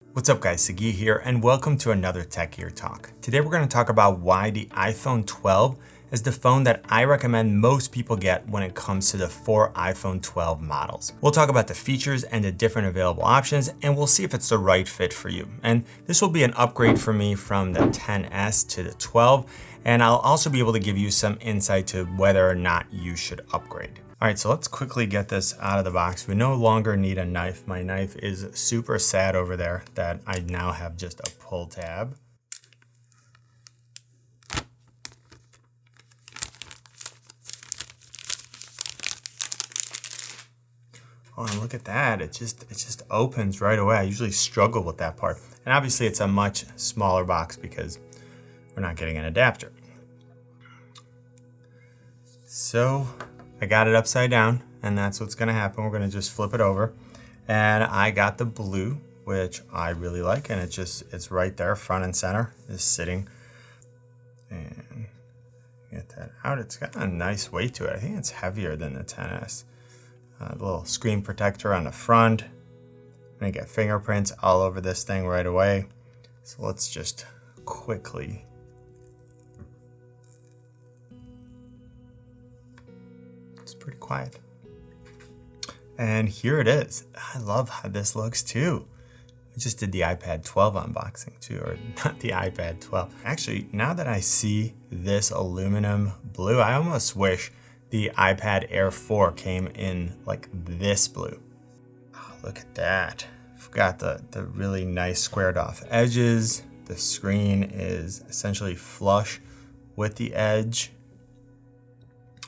What's up guys, Sagi here and welcome to another Tech Gear Talk. Today we're going to talk about why the iPhone 12 is the phone that I recommend most people get when it comes to the 4 iPhone 12 models. We'll talk about the features and the different available options and we'll see if it's the right fit for you. And this will be an upgrade for me from the 10S to the 12, and I'll also be able to give you some insight to whether or not you should upgrade. All right, so let's quickly get this out of the box. We no longer need a knife. My knife is super sad over there that I now have just a pull tab. Oh, and look at that. It just opens right away. I usually struggle with that part. And obviously it's a much smaller box because we're not getting an adapter. So I got it upside down, and that's what's gonna happen. We're gonna just flip it over. And I got the blue, which I really like, and it's right there, front and center, is sitting. And get that out. It's got a nice weight to it. I think it's heavier than the 10S. A little screen protector on the front. I'm gonna get fingerprints all over this thing right away. So let's just quickly. It's pretty quiet. And here it is. I love how this looks too. I just did the iPad 12 unboxing too, or not the iPad 12. Actually, now that I see this aluminum blue, I almost wish the iPad Air 4 came in like this blue. Oh, look at that. We've got the really nice squared off edges. The screen is essentially flush with the edge.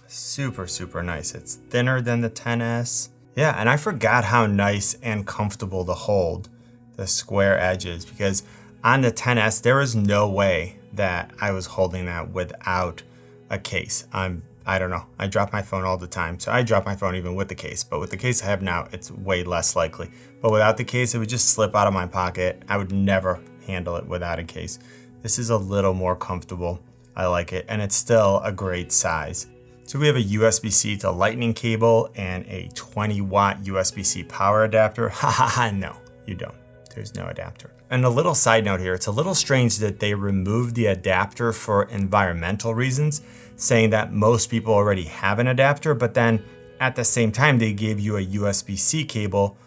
Super, super nice. It's thinner than the 10S. Yeah, and I forgot how nice and comfortable to hold the square edges, because on the 10S, there is no way that I was holding that without a case. I don't know, I drop my phone all the time. So I drop my phone even with the case, but with the case I have now, it's way less likely. But without the case, it would just slip out of my pocket. I would never handle it without a case. This is a little more comfortable. I like it, and it's still a great size. So we have a USB-C to lightning cable and a 20-watt USB-C power adapter. Haha, no, you don't. There's no adapter. And a little side note here, it's a little strange that they removed the adapter for environmental reasons, saying that most people already have an adapter, but then at the same time, they gave you a USB-C cable,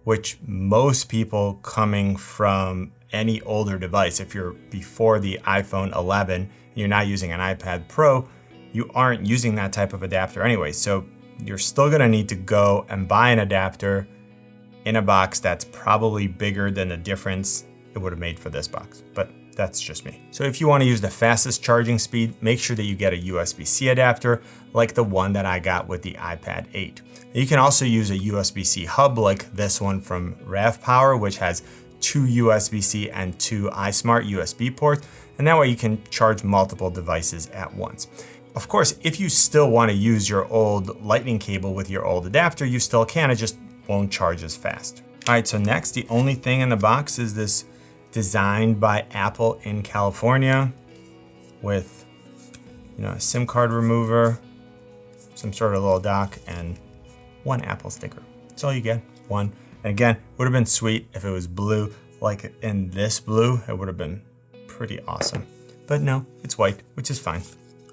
which most people coming from any older device, if you're before the iPhone 11, and you're not using an iPad Pro, you aren't using that type of adapter anyway. So you're still gonna need to go and buy an adapter in a box that's probably bigger than the difference it would have made for this box, but that's just me. So if you want to use the fastest charging speed, make sure that you get a USB-C adapter like the one that I got with the iPad 8. You can also use a USB-C hub like this one from RavPower, which has 2 USB-C and 2 iSmart USB ports, and that way you can charge multiple devices at once. Of course, if you still want to use your old lightning cable with your old adapter, you still can, it just won't charge as fast. All right, so next, the only thing in the box is this designed by Apple in California with, a SIM card remover, some sort of little dock, and 1 Apple sticker. That's all you get, 1. And again, would have been sweet if it was blue, like in this blue, it would have been pretty awesome. But no, it's white, which is fine.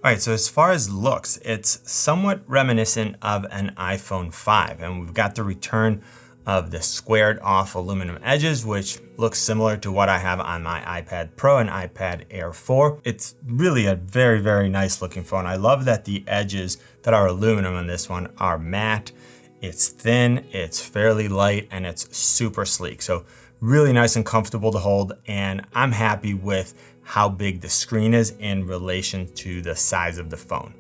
All right, so as far as looks, it's somewhat reminiscent of an iPhone 5, and we've got the return of the squared off aluminum edges, which looks similar to what I have on my iPad Pro and iPad Air 4. It's really a very, very nice looking phone. I love that the edges that are aluminum on this one are matte. It's thin, it's fairly light, and it's super sleek. So really nice and comfortable to hold, and I'm happy with how big the screen is in relation to the size of the phone.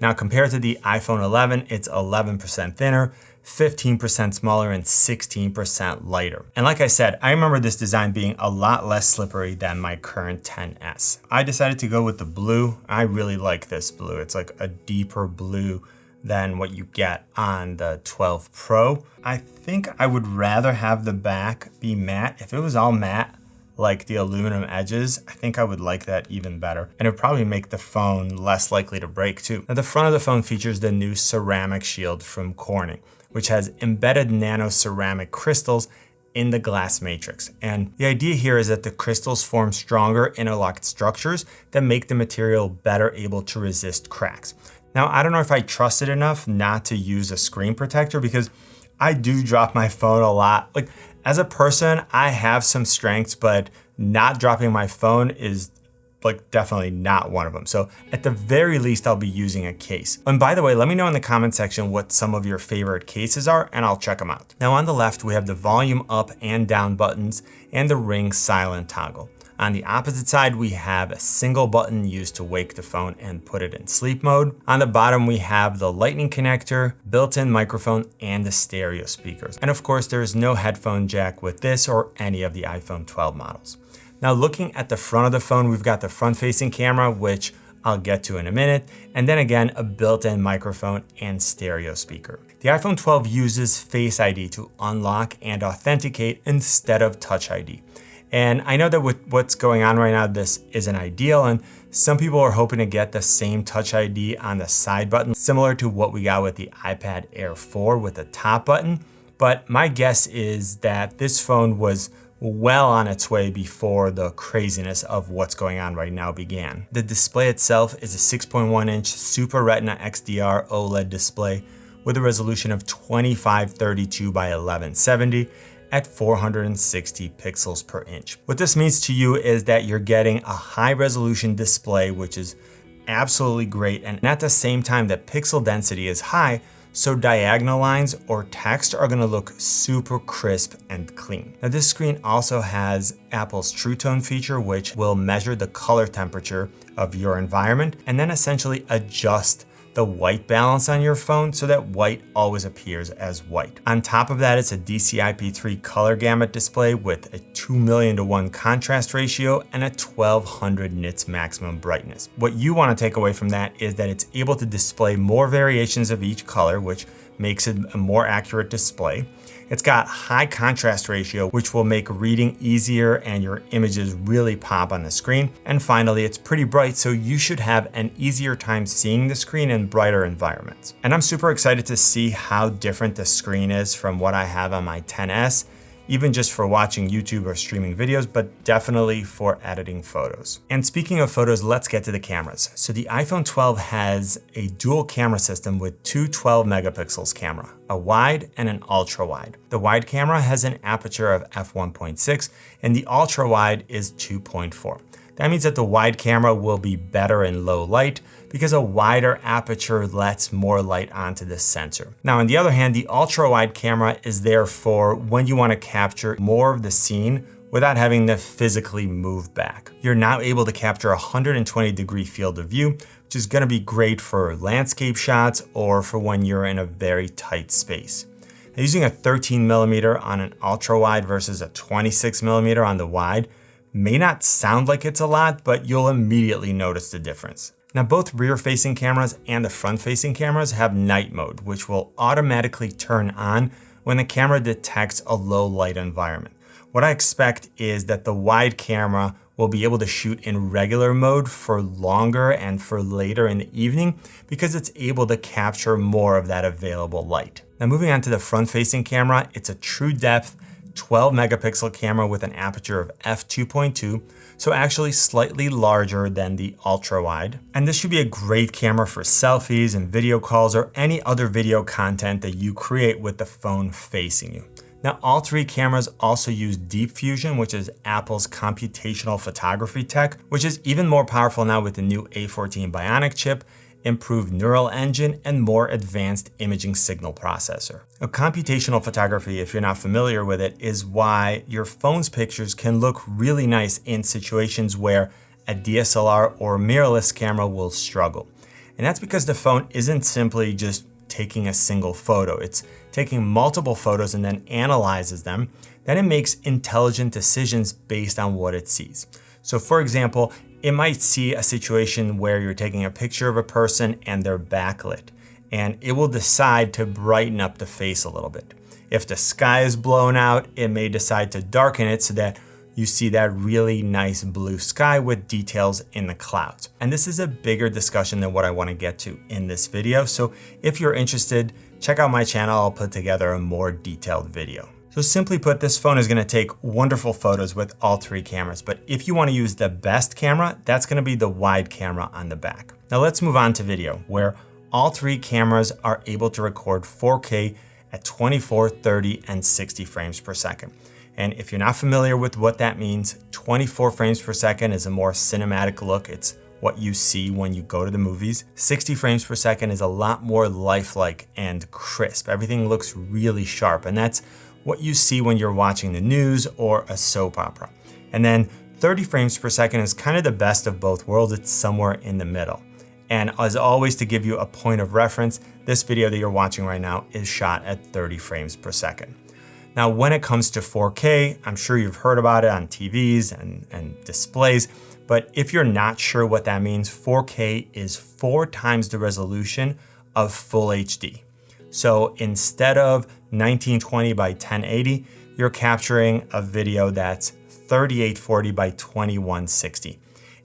Now, compared to the iPhone 11, it's 11% thinner, 15% smaller, and 16% lighter. And like I said, I remember this design being a lot less slippery than my current 10S. I decided to go with the blue. I really like this blue. It's like a deeper blue than what you get on the 12 Pro. I think I would rather have the back be matte. If it was all matte, like the aluminum edges, I think I would like that even better. And it would probably make the phone less likely to break too. Now, the front of the phone features the new ceramic shield from Corning, which has embedded nano ceramic crystals in the glass matrix. And the idea here is that the crystals form stronger interlocked structures that make the material better able to resist cracks. Now, I don't know if I trust it enough not to use a screen protector because I do drop my phone a lot. Like, as a person, I have some strengths, but not dropping my phone is like definitely not one of them. So at the very least, I'll be using a case. And by the way, let me know in the comment section what some of your favorite cases are and I'll check them out. Now on the left, we have the volume up and down buttons and the ring silent toggle. On the opposite side, we have a single button used to wake the phone and put it in sleep mode. On the bottom, we have the lightning connector, built-in microphone, and the stereo speakers. And of course, there is no headphone jack with this or any of the iPhone 12 models. Now looking at the front of the phone, we've got the front-facing camera, which I'll get to in a minute, and then again, a built-in microphone and stereo speaker. The iPhone 12 uses Face ID to unlock and authenticate instead of Touch ID. And I know that with what's going on right now, this isn't ideal, and some people are hoping to get the same Touch ID on the side button, similar to what we got with the iPad Air 4 with the top button. But my guess is that this phone was well on its way before the craziness of what's going on right now began. The display itself is a 6.1-inch Super Retina XDR OLED display with a resolution of 2532 by 1170 at 460 pixels per inch. What this means to you is that you're getting a high resolution display, which is absolutely great, and at the same time that pixel density is high, so diagonal lines or text are gonna look super crisp and clean. Now this screen also has Apple's True Tone feature, which will measure the color temperature of your environment and then essentially adjust the white balance on your phone so that white always appears as white. On top of that, it's a DCI-P3 color gamut display with a 2,000,000:1 contrast ratio and a 1200 nits maximum brightness. What you want to take away from that is that it's able to display more variations of each color, which makes it a more accurate display. It's got high contrast ratio, which will make reading easier and your images really pop on the screen. And finally, it's pretty bright, so you should have an easier time seeing the screen in brighter environments. And I'm super excited to see how different the screen is from what I have on my XS, even just for watching YouTube or streaming videos, but definitely for editing photos. And speaking of photos, let's get to the cameras. So the iPhone 12 has a dual camera system with two 12 megapixels camera, a wide and an ultra wide. The wide camera has an aperture of f1.6 and the ultra wide is 2.4. That means that the wide camera will be better in low light because a wider aperture lets more light onto the sensor. Now, on the other hand, the ultra wide camera is there for when you want to capture more of the scene without having to physically move back. You're now able to capture a 120-degree field of view, which is going to be great for landscape shots or for when you're in a very tight space. Now, using a 13mm on an ultra wide versus a 26mm on the wide may not sound like it's a lot, but you'll immediately notice the difference. Now, both rear-facing cameras and the front-facing cameras have night mode, which will automatically turn on when the camera detects a low light environment. What I expect is that the wide camera will be able to shoot in regular mode for longer and for later in the evening because it's able to capture more of that available light. Now, moving on to the front-facing camera, it's a true depth 12 megapixel camera with an aperture of f2.2, so actually slightly larger than the ultra wide. And this should be a great camera for selfies and video calls or any other video content that you create with the phone facing you. Now, all three cameras also use Deep Fusion, which is Apple's computational photography tech, which is even more powerful now with the new A14 Bionic chip, improved neural engine, and more advanced imaging signal processor. Now, computational photography, if you're not familiar with it, is why your phone's pictures can look really nice in situations where a DSLR or mirrorless camera will struggle. And that's because the phone isn't simply just taking a single photo. It's taking multiple photos and then analyzes them. Then it makes intelligent decisions based on what it sees. So for example, it might see a situation where you're taking a picture of a person and they're backlit, and it will decide to brighten up the face a little bit. If the sky is blown out, it may decide to darken it so that you see that really nice blue sky with details in the clouds. And this is a bigger discussion than what I want to get to in this video. So if you're interested, check out my channel. I'll put together a more detailed video. So simply put, this phone is going to take wonderful photos with all 3 cameras, but if you want to use the best camera, that's going to be the wide camera on the back. Now let's move on to video, where all 3 cameras are able to record 4K at 24, 30, and 60 frames per second. And if you're not familiar with what that means, 24 frames per second is a more cinematic look. It's what you see when you go to the movies. 60 frames per second is a lot more lifelike and crisp. Everything looks really sharp, and that's what you see when you're watching the news or a soap opera. And then 30 frames per second is kind of the best of both worlds. It's somewhere in the middle. And as always, to give you a point of reference, this video that you're watching right now is shot at 30 frames per second. Now, when it comes to 4K, I'm sure you've heard about it on TVs and displays, but if you're not sure what that means, 4K is 4 times the resolution of full HD. So instead of 1920 by 1080, you're capturing a video that's 3840 by 2160.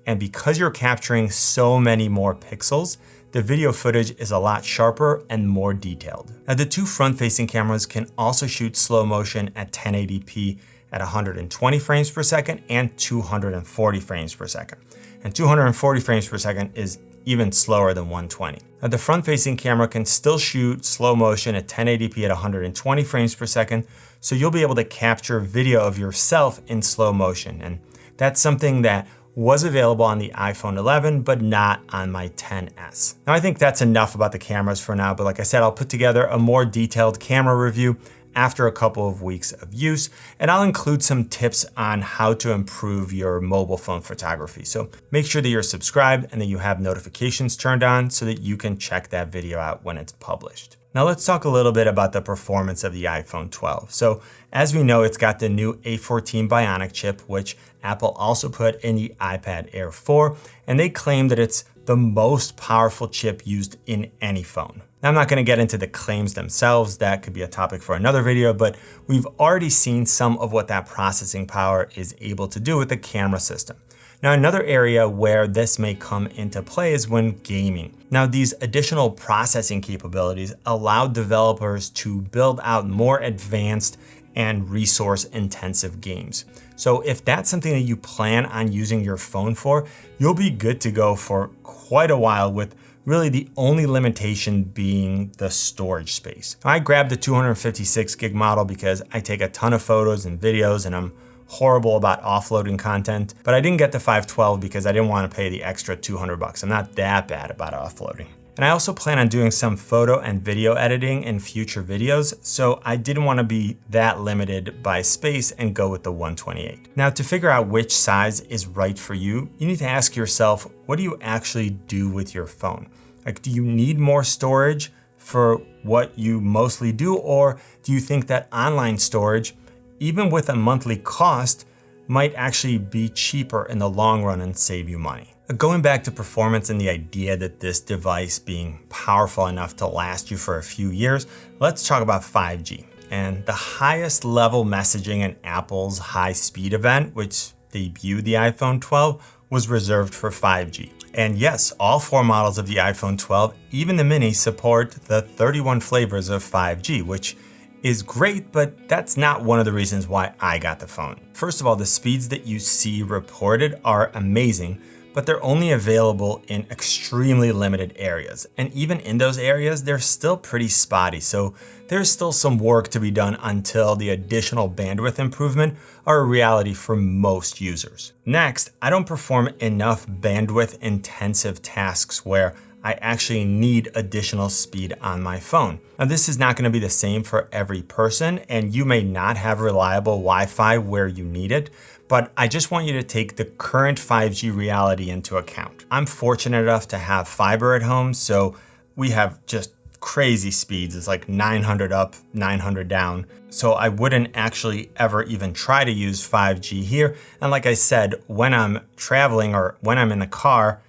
And because you're capturing so many more pixels, the video footage is a lot sharper and more detailed. Now, the 2 front-facing cameras can also shoot slow motion at 1080p at 120 frames per second and 240 frames per second. And 240 frames per second is even slower than 120. Now, the front-facing camera can still shoot slow motion at 1080p at 120 frames per second, so you'll be able to capture video of yourself in slow motion. And that's something that was available on the iPhone 11, but not on my XS. Now, I think that's enough about the cameras for now, but like I said, I'll put together a more detailed camera review after a couple of weeks of use, and I'll include some tips on how to improve your mobile phone photography. So make sure that you're subscribed and that you have notifications turned on so that you can check that video out when it's published. Now let's talk a little bit about the performance of the iPhone 12. So as we know, it's got the new A14 Bionic chip, which Apple also put in the iPad Air 4, and they claim that it's the most powerful chip used in any phone. Now, I'm not going to get into the claims themselves. That could be a topic for another video, but we've already seen some of what that processing power is able to do with the camera system. Now, another area where this may come into play is when gaming. Now, these additional processing capabilities allow developers to build out more advanced and resource-intensive games. So if that's something that you plan on using your phone for, you'll be good to go for quite a while, with really the only limitation being the storage space. I grabbed the 256 gig model because I take a ton of photos and videos, and I'm horrible about offloading content, but I didn't get the 512 because I didn't want to pay the extra $200. I'm not that bad about offloading. And I also plan on doing some photo and video editing in future videos, so I didn't want to be that limited by space and go with the 128. Now, to figure out which size is right for you, you need to ask yourself, what do you actually do with your phone? Like, do you need more storage for what you mostly do, or do you think that online storage, even with a monthly cost, might actually be cheaper in the long run and save you money? Going back to performance and the idea that this device being powerful enough to last you for a few years, let's talk about 5G. And the highest level messaging in Apple's high-speed event, which debuted the iPhone 12, was reserved for 5G. And yes, all 4 models of the iPhone 12, even the mini, support the 31 flavors of 5G, which is great, but that's not one of the reasons why I got the phone. First of all, the speeds that you see reported are amazing, but they're only available in extremely limited areas. And even in those areas, they're still pretty spotty. So there's still some work to be done until the additional bandwidth improvement are a reality for most users. Next, I don't perform enough bandwidth intensive tasks where I actually need additional speed on my phone. Now, this is not going to be the same for every person, and you may not have reliable Wi-Fi where you need it, but I just want you to take the current 5G reality into account. I'm fortunate enough to have fiber at home, so we have just crazy speeds. It's like 900 up, 900 down. So I wouldn't actually ever even try to use 5G here. And like I said, when I'm traveling or when I'm in the car,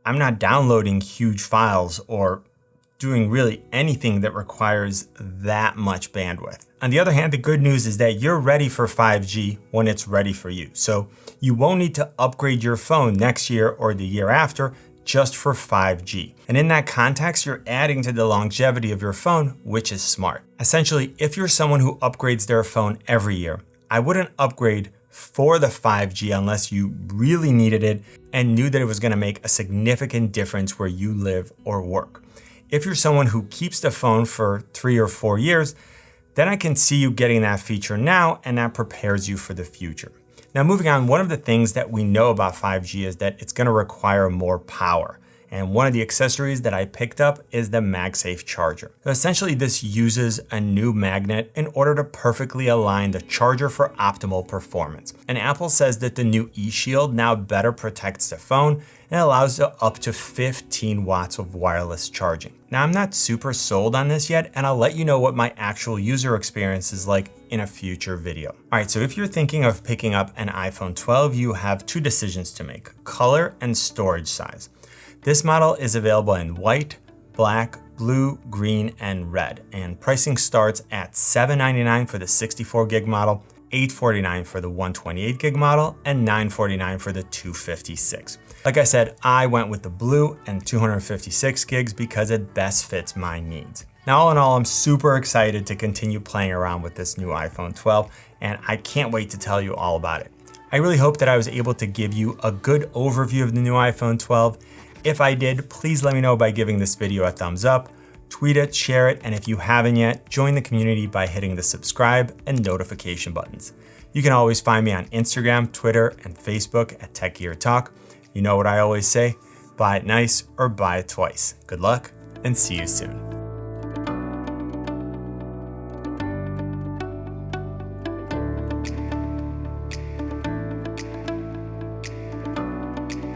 I'm not downloading huge files or doing really anything that requires that much bandwidth. On the other hand, the good news is that you're ready for 5G when it's ready for you. So you won't need to upgrade your phone next year or the year after just for 5G. And in that context, you're adding to the longevity of your phone, which is smart. Essentially, if you're someone who upgrades their phone every year, I wouldn't upgrade for the 5G unless you really needed it and knew that it was going to make a significant difference where you live or work. If you're someone who keeps the phone for 3 or 4 years, then I can see you getting that feature now, and that prepares you for the future. Now, moving on, one of the things that we know about 5G is that it's going to require more power. And one of the accessories that I picked up is the MagSafe charger. So essentially, this uses a new magnet in order to perfectly align the charger for optimal performance. And Apple says that the new eShield now better protects the phone and allows up to 15 watts of wireless charging. Now, I'm not super sold on this yet, and I'll let you know what my actual user experience is like in a future video. All right, so if you're thinking of picking up an iPhone 12, you have 2 decisions to make: color and storage size. This model is available in white, black, blue, green, and red, and pricing starts at $799 for the 64 gig model, $849 for the 128 gig model, and $949 for the 256. Like I said, I went with the blue and 256 gigs because it best fits my needs. Now, all in all, I'm super excited to continue playing around with this new iPhone 12, and I can't wait to tell you all about it. I really hope that I was able to give you a good overview of the new iPhone 12. If I did, please let me know by giving this video a thumbs up, tweet it, share it, and if you haven't yet, join the community by hitting the subscribe and notification buttons. You can always find me on Instagram, Twitter, and Facebook at Tech Gear Talk. You know what I always say, buy it nice or buy it twice. Good luck and see you soon.